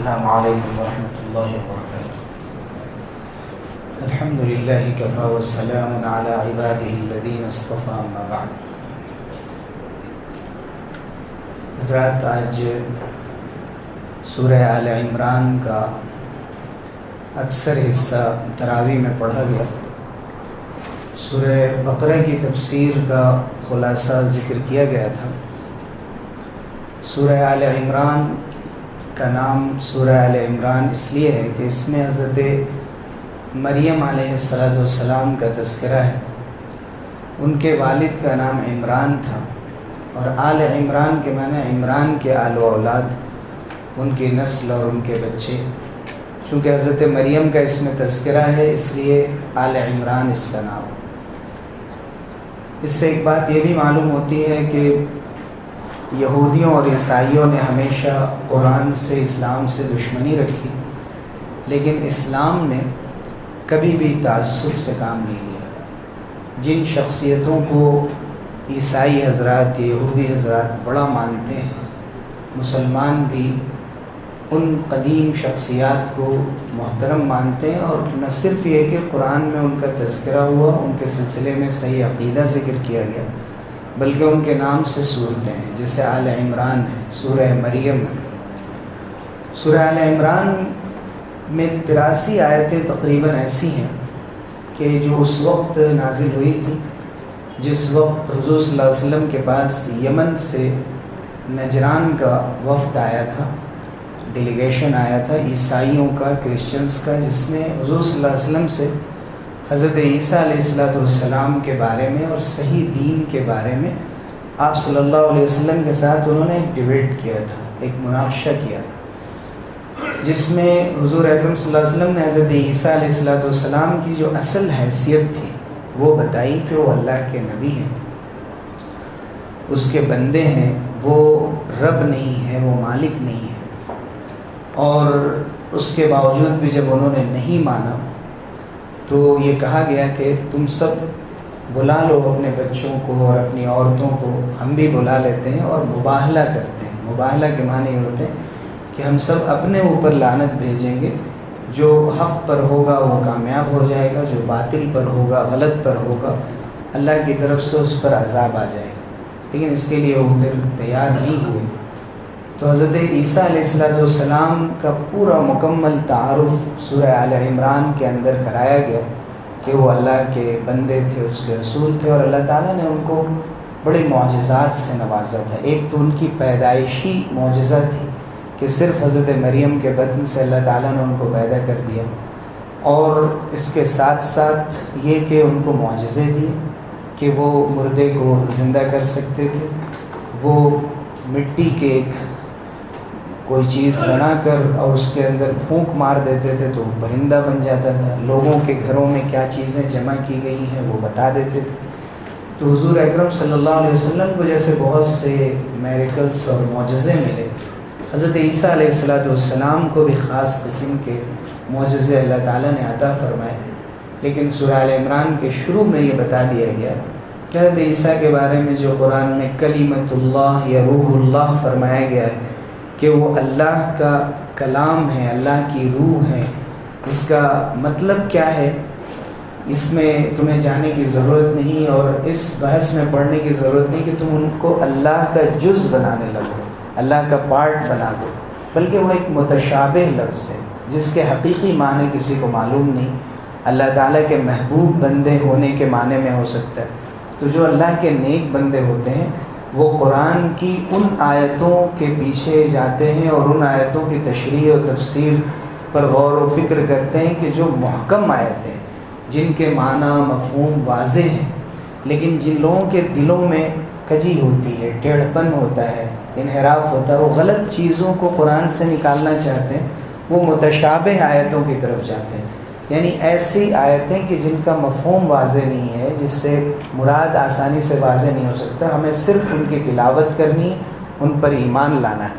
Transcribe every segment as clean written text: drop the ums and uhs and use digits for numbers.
السلام علیکم ورحمۃ اللہ وبرکاتہ۔ الحمد للہ کفا والسلام علی عبادہ الذین اصطفیٰ، اما بعد۔ حضرات، آج سورہ آل عمران کا اکثر حصہ تراویح میں پڑھا گیا۔ سورہ بقرہ کی تفسیر کا خلاصہ ذکر کیا گیا تھا۔ سورہ آل عمران کا نام سورہ آل عمران اس لیے ہے کہ اس میں حضرت مریم علیہ السلام کا تذکرہ ہے۔ ان کے والد کا نام عمران تھا، اور آل عمران کے معنی عمران کے آل و اولاد، ان کی نسل اور ان کے بچے۔ چونکہ حضرت مریم کا اس میں تذکرہ ہے، اس لیے آل عمران اس کا نام۔ اس سے ایک بات یہ بھی معلوم ہوتی ہے کہ یہودیوں اور عیسائیوں نے ہمیشہ قرآن سے، اسلام سے دشمنی رکھی، لیکن اسلام نے کبھی بھی تعصب سے کام نہیں لیا۔ جن شخصیتوں کو عیسائی حضرات، یہودی حضرات بڑا مانتے ہیں، مسلمان بھی ان قدیم شخصیات کو محترم مانتے ہیں، اور نہ صرف یہ کہ قرآن میں ان کا تذکرہ ہوا، ان کے سلسلے میں صحیح عقیدہ ذکر کیا گیا، بلکہ ان کے نام سے صورتیں ہیں، جیسے آل عمران ہے، سورہ مریم ہے۔ سورہ آل عمران میں 83 آیتیں تقریباً ایسی ہیں کہ جو اس وقت نازل ہوئی تھی جس وقت حضور صلی اللہ علیہ وسلم کے پاس یمن سے نجران کا وفد آیا تھا، ڈیلیگیشن آیا تھا عیسائیوں کا، کرسچنز کا، جس نے حضور صلی اللہ علیہ وسلم سے حضرت عیسیٰ علیہ السلام کے بارے میں اور صحیح دین کے بارے میں آپ صلی اللہ علیہ وسلم کے ساتھ انہوں نے ایک ڈیبیٹ کیا تھا، ایک مناقشہ کیا تھا، جس میں حضور اکرم صلی اللہ علیہ وسلم نے حضرت عیسیٰ علیہ السلام کی جو اصل حیثیت تھی وہ بتائی کہ وہ اللہ کے نبی ہیں، اس کے بندے ہیں، وہ رب نہیں ہے، وہ مالک نہیں ہے۔ اور اس کے باوجود بھی جب انہوں نے نہیں مانا تو یہ کہا گیا کہ تم سب بلا لو اپنے بچوں کو اور اپنی عورتوں کو، ہم بھی بلا لیتے ہیں اور مباہلہ کرتے ہیں۔ مباہلہ کے معنی یہ ہوتے ہیں کہ ہم سب اپنے اوپر لعنت بھیجیں گے، جو حق پر ہوگا وہ کامیاب ہو جائے گا، جو باطل پر ہوگا، غلط پر ہوگا، اللہ کی طرف سے اس پر عذاب آ جائے گا۔ لیکن اس کے لیے وہ پھر تیار نہیں ہوئے۔ تو حضرت عیسیٰ علیہ السلام کا پورا مکمل تعارف سورہ آل عمران کے اندر کرایا گیا کہ وہ اللہ کے بندے تھے، اس کے رسول تھے، اور اللہ تعالیٰ نے ان کو بڑے معجزات سے نوازا تھا۔ ایک تو ان کی پیدائشی معجزہ تھی کہ صرف حضرت مریم کے بطن سے اللہ تعالیٰ نے ان کو پیدا کر دیا، اور اس کے ساتھ ساتھ یہ کہ ان کو معجزے دیے کہ وہ مردے کو زندہ کر سکتے تھے، وہ مٹی کے ایک کوئی چیز بنا کر اور اس کے اندر پھونک مار دیتے تھے تو وہ پرندہ بن جاتا تھا، لوگوں کے گھروں میں کیا چیزیں جمع کی گئی ہیں وہ بتا دیتے تھے۔ تو حضور اکرم صلی اللہ علیہ وسلم کو جیسے بہت سے میریکلز اور معجزے ملے، حضرت عیسیٰ علیہ السلام کو بھی خاص قسم کے معجزے اللہ تعالیٰ نے عطا فرمائے۔ لیکن سورہ آل عمران کے شروع میں یہ بتا دیا گیا کہ حضرت عیسیٰ کے بارے میں جو قرآن میں کلمۃ اللہ یا روح اللہ فرمایا گیا ہے کہ وہ اللہ کا کلام ہے، اللہ کی روح ہے۔ اس کا مطلب کیا ہے اس میں تمہیں جانے کی ضرورت نہیں، اور اس بحث میں پڑھنے کی ضرورت نہیں کہ تم ان کو اللہ کا جز بنانے لگو، اللہ کا پارٹ بنا دو، بلکہ وہ ایک متشابہ لفظ ہے جس کے حقیقی معنی کسی کو معلوم نہیں۔ اللہ تعالیٰ کے محبوب بندے ہونے کے معنی میں ہو سکتا ہے۔ تو جو اللہ کے نیک بندے ہوتے ہیں وہ قرآن کی ان آیتوں کے پیچھے جاتے ہیں اور ان آیتوں کی تشریح و تفسیر پر غور و فکر کرتے ہیں کہ جو محکم آیتیں، جن کے معنی مفہوم واضح ہیں، لیکن جن لوگوں کے دلوں میں کجی ہوتی ہے، ٹیڑھ پن ہوتا ہے، انحراف ہوتا ہے، وہ غلط چیزوں کو قرآن سے نکالنا چاہتے ہیں، وہ متشابہ آیتوں کی طرف جاتے ہیں، یعنی ایسی آیتیں کہ جن کا مفہوم واضح نہیں ہے، جس سے مراد آسانی سے واضح نہیں ہو سکتا، ہمیں صرف ان کی تلاوت کرنی، ان پر ایمان لانا ہے۔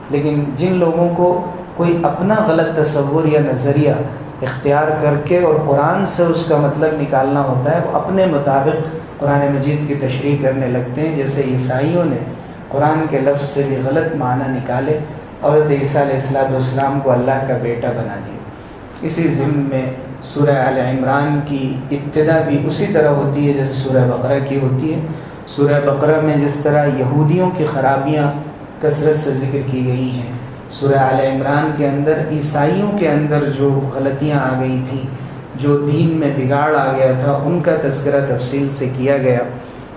لیکن جن لوگوں کو کوئی اپنا غلط تصور یا نظریہ اختیار کر کے اور قرآن سے اس کا مطلب نکالنا ہوتا ہے، وہ اپنے مطابق قرآن مجید کی تشریح کرنے لگتے ہیں، جیسے عیسائیوں نے قرآن کے لفظ سے بھی غلط معنی نکالے حضرت عیسیٰ علیہ السلام کو اللہ کا بیٹا بنا دیا۔ اسی ضمن میں سورہ آل عمران کی ابتدا بھی اسی طرح ہوتی ہے جیسے سورہ بقرہ کی ہوتی ہے۔ سورہ بقرہ میں جس طرح یہودیوں کی خرابیاں کثرت سے ذکر کی گئی ہیں، سورہ آل عمران کے اندر عیسائیوں کے اندر جو غلطیاں آ گئی تھیں، جو دین میں بگاڑ آ گیا تھا، ان کا تذکرہ تفصیل سے کیا گیا۔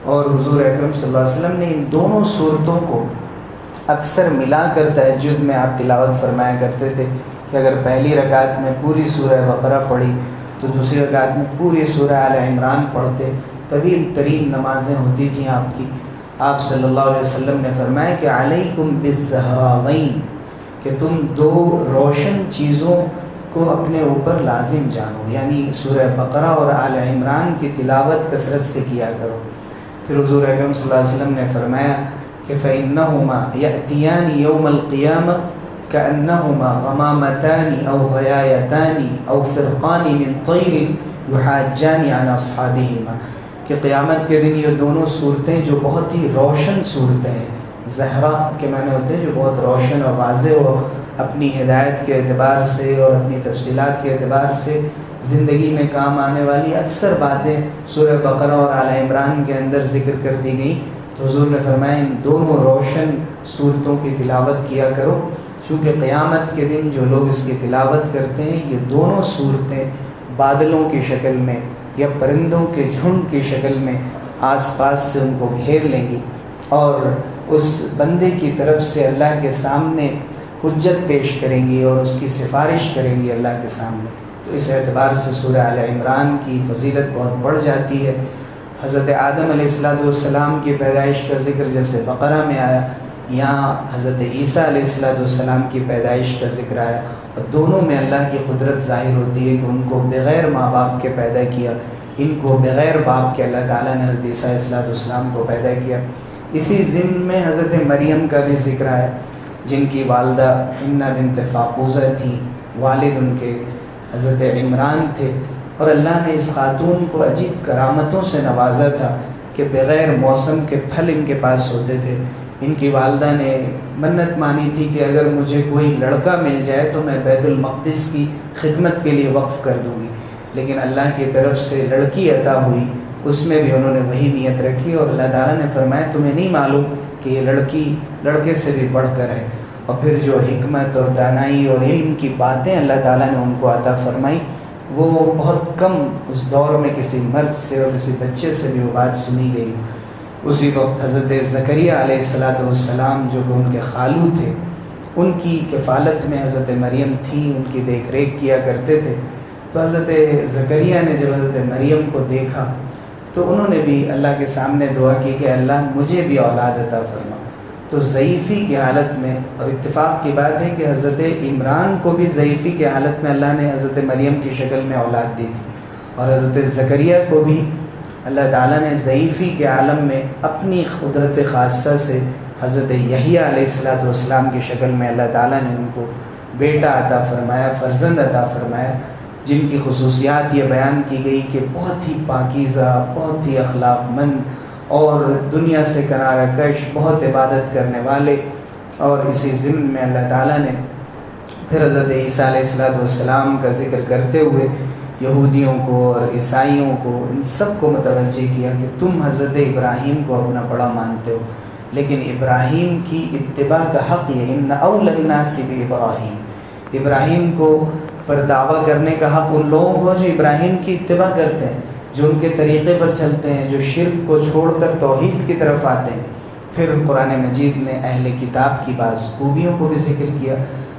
اور حضور اکرم صلی اللہ علیہ وسلم نے ان دونوں صورتوں کو اکثر ملا کر تہجد میں آپ تلاوت فرمایا کرتے تھے کہ اگر پہلی رکعت میں پوری سورہ بقرہ پڑھی تو دوسری رکعت میں پوری سورہ آل عمران پڑھتے۔ طویل ترین نمازیں ہوتی تھیں آپ کی۔ آپ صلی اللہ علیہ وسلم نے فرمایا کہ علیکم بالزہراوین، کہ تم دو روشن چیزوں کو اپنے اوپر لازم جانو، یعنی سورہ بقرہ اور آل عمران کی تلاوت کثرت سے کیا کرو۔ پھر حضور اکرم صلی اللہ علیہ وسلم نے فرمایا کہ فَإِنَّهُمَا يَأْتِيَانِ يَوْمَ الْقِيَامَةِ كَأَنَّهُمَا غَمَامَتَانِ أَوْ غَيَايَتَانِ أَوْ فِرْقَانِ مِنْ طَيْرٍ يُحَاجَّانِ عَنْ أَصْحَابِهِمَا، کہ قیامت کے دن یہ دونوں صورتیں جو بہت ہی روشن صورتیں ہیں، زہرا کے معنی ہوتے ہیں جو بہت روشن اور واضح ہو، اپنی ہدایت کے اعتبار سے اور اپنی تفصیلات کے اعتبار سے زندگی میں کام آنے والی اکثر باتیں سورہ بقرہ اور آل عمران کے اندر ذکر کر دی گئی۔ تو حضور نے فرمایا ان دونوں روشن صورتوں کی تلاوت کیا کرو، کیونکہ قیامت کے دن جو لوگ اس کی تلاوت کرتے ہیں یہ دونوں صورتیں بادلوں کی شکل میں یا پرندوں کے جھنڈ کی شکل میں آس پاس سے ان کو گھیر لیں گی، اور اس بندے کی طرف سے اللہ کے سامنے حجت پیش کریں گی اور اس کی سفارش کریں گی اللہ کے سامنے۔ تو اس اعتبار سے سورہ آل عمران کی فضیلت بہت بڑھ جاتی ہے۔ حضرت آدم علیہ السلام کی پیدائش کا ذکر جیسے بقرہ میں آیا، یہاں حضرت عیسیٰ علیہ السلام کی پیدائش کا ذکر آیا، اور دونوں میں اللہ کی قدرت ظاہر ہوتی ہے کہ ان کو بغیر ماں باپ کے پیدا کیا، ان کو بغیر باپ کے اللہ تعالیٰ نے حضرت عیسیٰ علیہ السلام کو پیدا کیا۔ اسی ضمن میں حضرت مریم کا بھی ذکر آیا، جن کی والدہ حنہ بنت فاقوزہ تھیں، والد ان کے حضرت عمران تھے، اور اللہ نے اس خاتون کو عجیب کرامتوں سے نوازا تھا کہ بغیر موسم کے پھل ان کے پاس ہوتے تھے۔ ان کی والدہ نے منت مانی تھی کہ اگر مجھے کوئی لڑکا مل جائے تو میں بیت المقدس کی خدمت کے لیے وقف کر دوں گی، لیکن اللہ کی طرف سے لڑکی عطا ہوئی، اس میں بھی انہوں نے وہی نیت رکھی، اور اللہ تعالیٰ نے فرمایا تمہیں نہیں معلوم کہ یہ لڑکی لڑکے سے بھی بڑھ کر ہے۔ اور پھر جو حکمت اور دانائی اور علم کی باتیں اللہ تعالیٰ نے ان کو عطا فرمائی، وہ بہت کم اس دور میں کسی مرد سے اور کسی بچے سے بھی وہ بات سنی گئی۔ اسی وقت حضرت زکریا علیہ السلام جو کہ ان کے خالو تھے، ان کی کفالت میں حضرت مریم تھیں، ان کی دیکھ ریکھ کیا کرتے تھے۔ تو حضرت زکریا نے جب حضرت مریم کو دیکھا تو انہوں نے بھی اللہ کے سامنے دعا کی کہ اللہ مجھے بھی اولاد عطا فرما۔ تو ضعیفی کی حالت میں، اور اتفاق کی بات ہے کہ حضرت عمران کو بھی ضعیفی کی حالت میں اللہ نے حضرت مریم کی شکل میں اولاد دی تھی، اور حضرت زکریا کو بھی اللہ تعالیٰ نے ضعیفی کے عالم میں اپنی قدرت خاصہ سے حضرت یحییٰ علیہ السلام کی شکل میں اللہ تعالیٰ نے ان کو بیٹا عطا فرمایا، فرزند عطا فرمایا، جن کی خصوصیات یہ بیان کی گئی کہ بہت ہی پاکیزہ، بہت ہی اخلاق مند اور دنیا سے کنارہ کش، بہت عبادت کرنے والے۔ اور اسی ضمن میں اللہ تعالیٰ نے پھر حضرت عیسیٰ علیہ السلام کا ذکر کرتے ہوئے یہودیوں کو اور عیسائیوں کو، ان سب کو متوجہ کیا کہ تم حضرت ابراہیم کو اپنا بڑا مانتے ہو، لیکن ابراہیم کی اتباع کا حق یہ ان اول الناس بابراہیم، ابراہیم کو پر دعویٰ کرنے کا حق ان لوگوں کو جو ابراہیم کی اتباع کرتے ہیں، جو ان کے طریقے پر چلتے ہیں، جو شرک کو چھوڑ کر توحید کی طرف آتے ہیں۔ پھر قرآن مجید نے اہل کتاب کی بعض خوبیوں کو بھی ذکر کیا،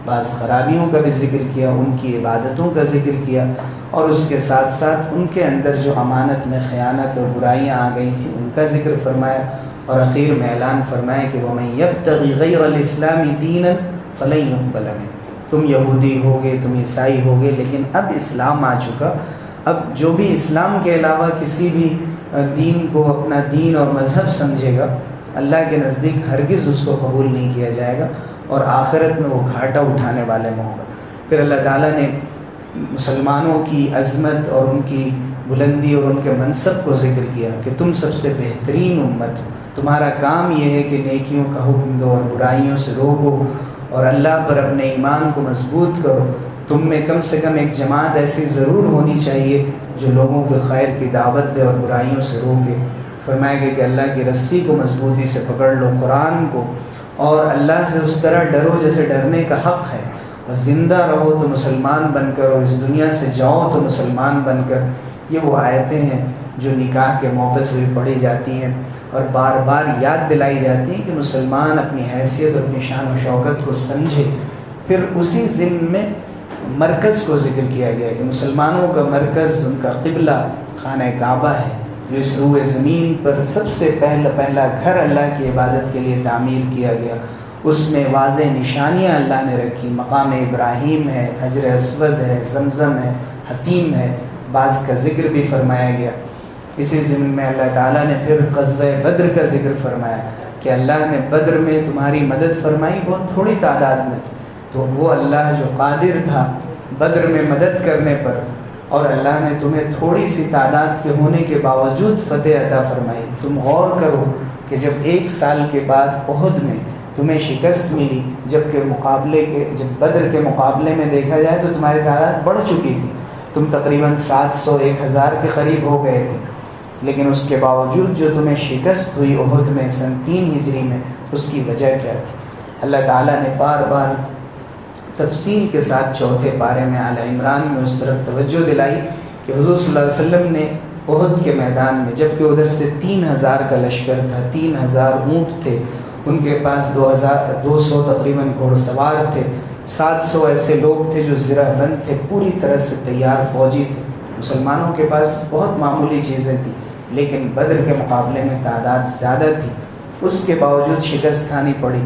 بعض خرابیوں کا بھی ذکر کیا، ان کی عبادتوں کا ذکر کیا، اور اس کے ساتھ ساتھ ان کے اندر جو امانت میں خیانت اور برائیاں آ گئی تھیں ان کا ذکر فرمایا، اور اخیر میں اعلان فرمایا کہ وَمَن يَبْتَغِ غَيْرَ الْإِسْلَامِ دِينًا فَلَن يُقْبَلَ مِنْهُ، تم یہودی ہوگے، تم عیسائی ہوگے، لیکن اب اسلام آ چکا، اب جو بھی اسلام کے علاوہ کسی بھی دین کو اپنا دین اور مذہب سمجھے گا، اللہ کے نزدیک ہرگز اس کو قبول نہیں کیا جائے گا، اور آخرت میں وہ گھاٹا اٹھانے والے میں ہوگا۔ پھر اللہ تعالیٰ نے مسلمانوں کی عظمت اور ان کی بلندی اور ان کے منصب کو ذکر کیا کہ تم سب سے بہترین امت ہو، تمہارا کام یہ ہے کہ نیکیوں کا حکم دو اور برائیوں سے روکو، اور اللہ پر اپنے ایمان کو مضبوط کرو۔ تم میں کم سے کم ایک جماعت ایسی ضرور ہونی چاہیے جو لوگوں کے خیر کی دعوت دے اور برائیوں سے روکے۔ فرمایا گیا کہ اللہ کی رسی کو مضبوطی سے پکڑ لو، قرآن کو، اور اللہ سے اس طرح ڈرو جیسے ڈرنے کا حق ہے، اور زندہ رہو تو مسلمان بن کر، اور اس دنیا سے جاؤ تو مسلمان بن کر۔ یہ وہ آیتیں ہیں جو نکاح کے موقع سے بھی پڑھی جاتی ہیں اور بار بار یاد دلائی جاتی ہیں کہ مسلمان اپنی حیثیت اور اپنی شان و شوکت کو سمجھے۔ پھر اسی ضمن میں مرکز کو ذکر کیا گیا کہ مسلمانوں کا مرکز، ان کا قبلہ خانہ کعبہ ہے، جو اس روئے زمین پر سب سے پہلا گھر اللہ کی عبادت کے لیے تعمیر کیا گیا۔ اس میں واضح نشانیاں اللہ نے رکھی، مقام ابراہیم ہے، حجر اسود ہے، زمزم ہے، حتیم ہے، بعض کا ذکر بھی فرمایا گیا۔ اسی ضمن میں اللہ تعالیٰ نے پھر غزوہ بدر کا ذکر فرمایا کہ اللہ نے بدر میں تمہاری مدد فرمائی، بہت تھوڑی تعداد میں تھی، تو وہ اللہ جو قادر تھا بدر میں مدد کرنے پر، اور اللہ نے تمہیں تھوڑی سی تعداد کے ہونے کے باوجود فتح عطا فرمائی۔ تم غور کرو کہ جب 1 سال کے بعد احد میں تمہیں شکست ملی، جب بدر کے مقابلے میں دیکھا جائے تو تمہاری تعداد بڑھ چکی تھی، تم تقریباً 700-1000 کے قریب ہو گئے تھے، لیکن اس کے باوجود جو تمہیں شکست ہوئی احد میں سن 3 ہجری میں، اس کی وجہ کیا تھی؟ اللہ تعالیٰ نے بار بار تفصیل کے ساتھ 4 پارے میں آل عمران میں اس طرف توجہ دلائی کہ حضور صلی اللہ علیہ وسلم نے احد کے میدان میں، جبکہ ادھر سے 3000 کا لشکر تھا، 3000 اونٹ تھے، ان کے پاس 200 تقریباً گھوڑ سوار تھے، 700 ایسے لوگ تھے جو زرہ بند تھے، پوری طرح سے تیار فوجی تھے۔ مسلمانوں کے پاس بہت معمولی چیزیں تھیں، لیکن بدر کے مقابلے میں تعداد زیادہ تھی، اس کے باوجود شکست کھانی پڑی۔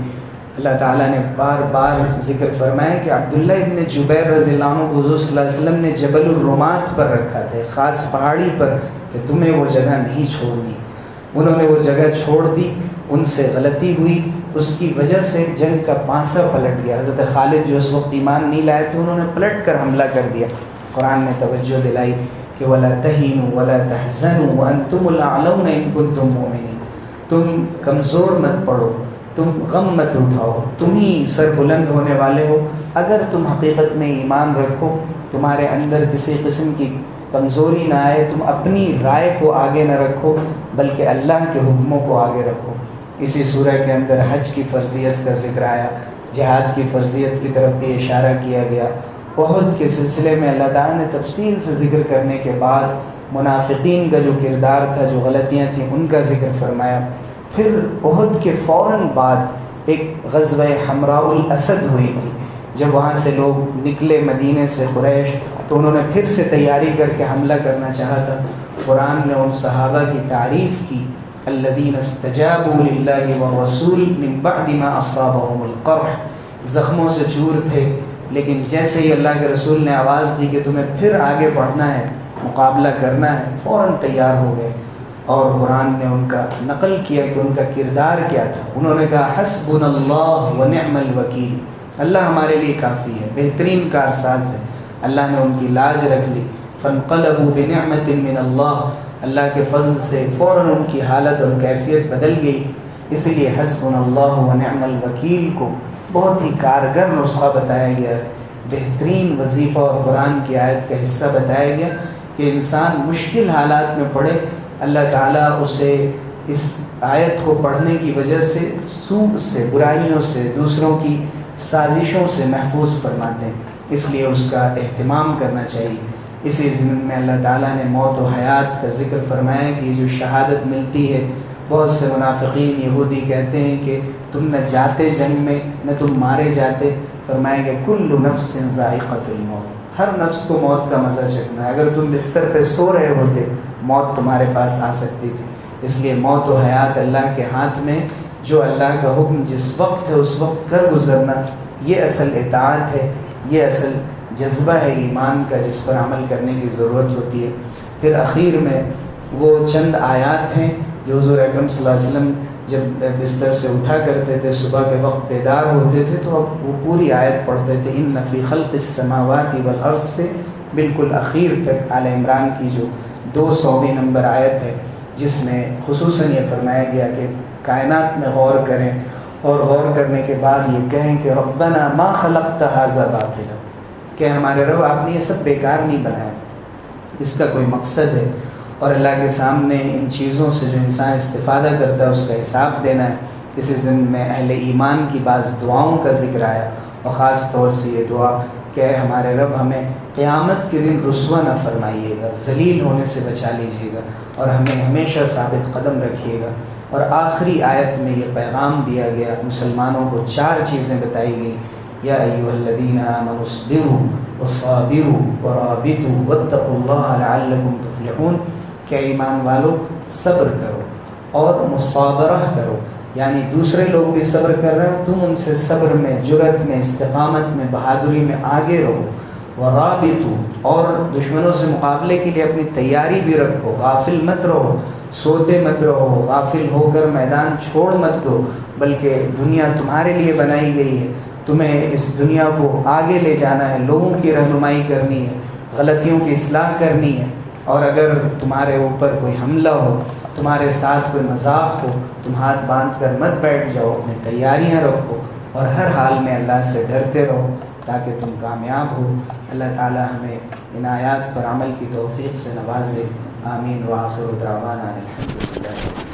اللہ تعالیٰ نے بار بار ذکر فرمایا کہ عبداللہ ابن جبیر رضی اللہ عنہ کو حضور صلی اللہ علیہ وسلم نے جبل الرمات پر رکھا تھا، خاص پہاڑی پر، کہ تمہیں وہ جگہ نہیں چھوڑنی۔ انہوں نے وہ جگہ چھوڑ دی، ان سے غلطی ہوئی، اس کی وجہ سے جنگ کا پانسا پلٹ گیا۔ حضرت خالد جو اس وقت ایمان نہیں لائے تھے، انہوں نے پلٹ کر حملہ کر دیا۔ قرآن نے توجہ دلائی کہ وَلَا تَهِنُوا وَلَا تَحْزَنُوا وَأَنْتُمُ الْأَعْلَوْنَ إِن كُنتُم مُؤْمِنِينَ۔ تم کمزور مت پڑو، تم غم مت اٹھاؤ، تم ہی سر بلند ہونے والے ہو اگر تم حقیقت میں ایمان رکھو، تمہارے اندر کسی قسم کی کمزوری نہ آئے، تم اپنی رائے کو آگے نہ رکھو بلکہ اللہ کے حکموں کو آگے رکھو۔ اسی سورہ کے اندر حج کی فرضیت کا ذکر آیا، جہاد کی فرضیت کی طرف بھی اشارہ کیا گیا۔ احد کے سلسلے میں اللہ تعالیٰ نے تفصیل سے ذکر کرنے کے بعد منافقین کا جو کردار تھا، جو غلطیاں تھیں، ان کا ذکر فرمایا۔ پھر احد کے فوراً بعد ایک غزوہ حمراء الاسد ہوئی تھی، جب وہاں سے لوگ نکلے مدینے سے قریش، تو انہوں نے پھر سے تیاری کر کے حملہ کرنا چاہا تھا۔ قرآن نے ان صحابہ کی تعریف کی، الذین استجابوا للہ والرسول من بعد ما اصابهم القرح، زخموں سے چور تھے، لیکن جیسے ہی اللہ کے رسول نے آواز دی کہ تمہیں پھر آگے بڑھنا ہے، مقابلہ کرنا ہے، فوراً تیار ہو گئے۔ اور قرآن نے ان کا نقل کیا کہ ان کا کردار کیا تھا۔ انہوں نے کہا حسبنا اللہ ونعم الوکیل، اللہ ہمارے لیے کافی ہے، بہترین کارساز ہے۔ اللہ نے ان کی لاج رکھ لی۔ فانقلبوا بنعمت من اللہ، اللہ کے فضل سے فوراً ان کی حالت اور کیفیت بدل گئی۔ اس لیے حسبنا اللہ ونعم الوکیل کو بہت ہی کارگر نسخہ بتایا گیا ہے، بہترین وظیفہ اور قرآن کی آیت کا حصہ بتایا گیا کہ انسان مشکل حالات میں پڑھے، اللہ تعالیٰ اسے اس آیت کو پڑھنے کی وجہ سے سوء سے، برائیوں سے، دوسروں کی سازشوں سے محفوظ فرماتے ہیں، اس لیے اس کا اہتمام کرنا چاہیے۔ اسی ضمن میں اللہ تعالیٰ نے موت و حیات کا ذکر فرمایا کہ جو شہادت ملتی ہے، بہت سے منافقین یہودی کہتے ہیں کہ تم نہ جاتے جنگ میں، نہ تم مارے جاتے۔ فرمایا کہ کل نفس ذائقۃ الموت، ہر نفس کو موت کا مزہ چکھنا ہے، اگر تم بستر پہ سو رہے ہوتے موت تمہارے پاس آ سکتی تھی۔ اس لیے موت و حیات اللہ کے ہاتھ میں، جو اللہ کا حکم جس وقت ہے اس وقت کر گزرنا، یہ اصل اطاعت ہے، یہ اصل جذبہ ہے ایمان کا، جس پر عمل کرنے کی ضرورت ہوتی ہے۔ پھر اخیر میں وہ چند آیات ہیں جو حضور اکرم صلی اللہ علیہ وسلم جب بستر سے اٹھا کرتے تھے، صبح کے وقت بیدار ہوتے تھے تو اب وہ پوری آیت پڑھتے تھے، ان فی خلق السماوات والارض سے بالکل اخیر تک آل عمران کی جو 200ویں نمبر آیت ہے، جس میں خصوصاً یہ فرمایا گیا کہ کائنات میں غور کریں اور غور کرنے کے بعد یہ کہیں کہ ربنا ما خلقت ھذا باطلا، کہ ہمارے رب آپ نے یہ سب بیکار نہیں بنایا، اس کا کوئی مقصد ہے، اور اللہ کے سامنے ان چیزوں سے جو انسان استفادہ کرتا ہے اس کا حساب دینا ہے۔ اسی ضمن میں اہل ایمان کی بعض دعاؤں کا ذکر آیا، اور خاص طور سے یہ دعا کہ اے ہمارے رب ہمیں قیامت کے دن رسوا نہ فرمائیے گا، ذلیل ہونے سے بچا لیجیے گا، اور ہمیں ہمیشہ ثابت قدم رکھیے گا۔ اور آخری آیت میں یہ پیغام دیا گیا، مسلمانوں کو 4 چیزیں بتائی گئی، یا ایھا الذین آمنوا اصبروا وصابروا ورابطوا واتقوا اللہ لعلکم تفلحون، کہ ایمان والو صبر کرو اور مصابرہ کرو، یعنی دوسرے لوگ بھی صبر کر رہے ہیں، تم ان سے صبر میں، جرأت میں، استقامت میں، بہادری میں آگے رہو، ورابطوا، اور دشمنوں سے مقابلے کے لیے اپنی تیاری بھی رکھو، غافل مت رہو، سوتے مت رہو، غافل ہو کر میدان چھوڑ مت دو، بلکہ دنیا تمہارے لیے بنائی گئی ہے، تمہیں اس دنیا کو آگے لے جانا ہے، لوگوں کی رہنمائی کرنی ہے، غلطیوں کی اصلاح کرنی ہے، اور اگر تمہارے اوپر کوئی حملہ ہو، تمہارے ساتھ کوئی مذاق ہو، تم ہاتھ باندھ کر مت بیٹھ جاؤ، اپنی تیاریاں رکھو، اور ہر حال میں اللہ سے ڈرتے رہو تاکہ تم کامیاب ہو۔ اللہ تعالی ہمیں ان آیات پر عمل کی توفیق سے نوازے، آمین، وآخر دعوانا الحمدللہ۔